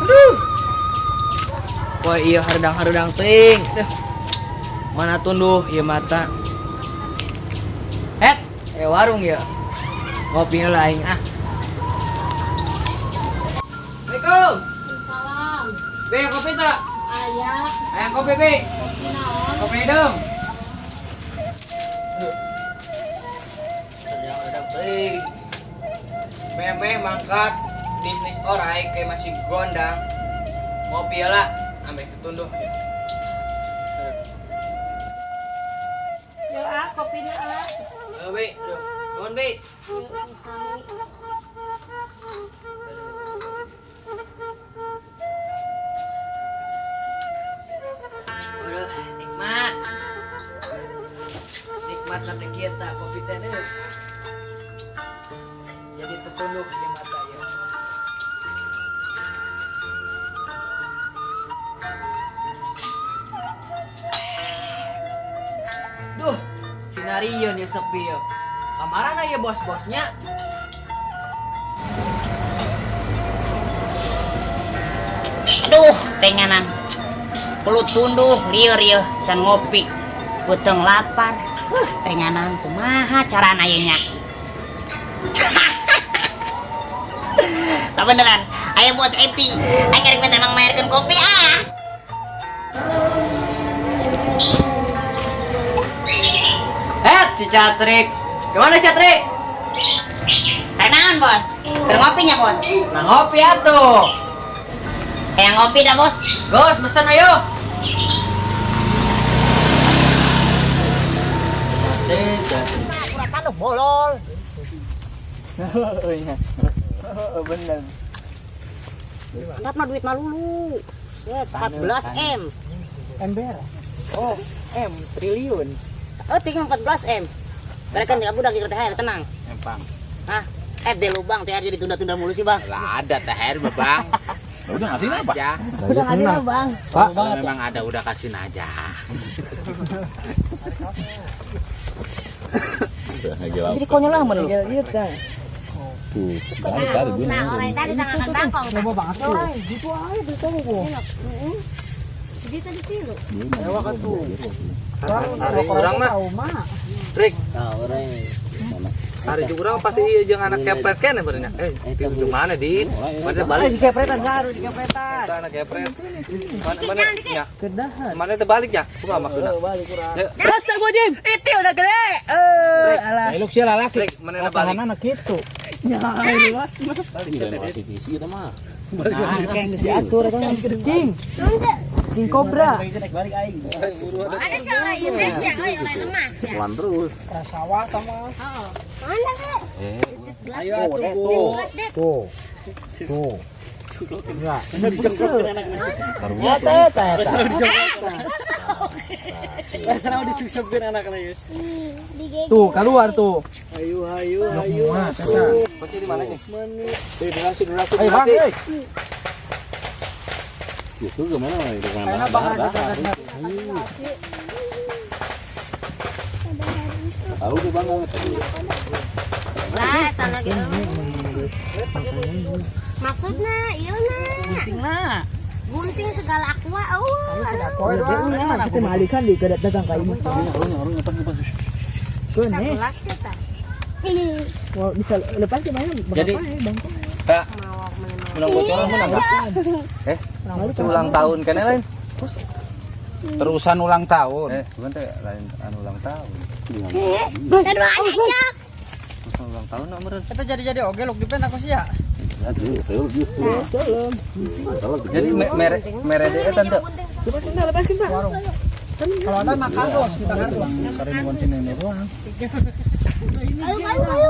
Aduh. Wah iya hardang-hardang ting. Mana tunduh ya mata. Warung ya. Ngopi heula aing ah. Assalamualaikum. Salam. Be kopi tak? Ayah. Ayang kopi be. Kopi naon? Kopi dong. Hardang-hardang ting. Meme mangkat bisnis orai kayak masih gondang. Ngopi heula ambek tunduh. Yo ah kopi na ah. Be, aduh. Nuhun be. Yo sami. Aduh, nikmat. Nikmat nanti kita kopi teh deh. Jadi tertunduk di mata ya. Duh, sinario nih sepi ya. Kamaran ya bos-bosnya. Aduh, tenganan. Perlu tunduh lieur ieu can ngopi. Beuteung lapar. Tenganan kumaha carana ieu nya? Tak beneran. Ayo bos Epi, aing ngarek minta nang mayarkeun kopi ah. Si Catrik. Gimana Catrik? Kenaon bos? Keur ngopinya bos? Nah ngopi atuh. Kayak ngopi dah bos. Gos, pesan ayo. Kurang lu bolol. Oh iya. Bener. Dapatna duit malulu. Ya 14 M. Ember. Oh, M triliun. Tinggal 14 M. Mereka nggak budak di THR tenang. Empang. Hah? Deh lu bang, THR jadi tunda-tunda mulu sih bang. Lah ada THR mah, Bang. Udah ngasih apa? Ya. Udah ngasih lah bang. Pak, memang ada udah kasihin aja. Jadi konyol lah menurut. Tuh, Nah, orang tadi tangan bangkong. Coba banget tuh. Gitu aja beritanya gua. Jadi tadi tilu. Ewa kan tuh. Kurang mah. Trik. Hari juga orang pasti iya jeung anak kepret kan benernya. Di mana dit? Mana balik? Di kepretan saru di kepretan. Kita anak kepret. Mana ya? Kedahan. Mana teh balik ya? Kumaha maksudna? Balik kurang. Rasa gua Jin. Itu udah gede. Alah. Elok sia lalaki. Mana balik? Anak kitu. Ya, luas mah. Balik isi eta mah. Nah, kayak geus diatur eta mah king. King Cobra. Balik aing. Ada salah ieu teh sia, euy lain mah sia. Pelan terus. Rasawa sama. Heeh. Mana teh? Ayo atuh. Tuh. Tuh. Enggak. Karunya Teh. senang disusupkeun anakna ya. Tuh, keluar tuh. Ayo. Pakai di mana nih? Durasi. Ayo, Bang. Itu gimana? Itu Enak banget. Tahu tuh Bang. Lah, eta lagi. Maksudna ieu na. Gunting segala aqua. Kita malikan di kedat dagang ka ieu. Keun Gelas kita. Wah, bisa lepas ke mana? Jadi, Kak, menang bocoran menang. Ulang tahun kan lain. Terusan ulang tahun. Bukan teh lain ulang tahun. Dan aja. Ulang tahun nak meureun. Kita jadi oge log dipen aku sih ya. Jadi mere deh tante. Coba kita lepasin, Pak. Warung. Kalau ada makan terus, kita kan terus. Karena bukan sini ini doang. Ayo.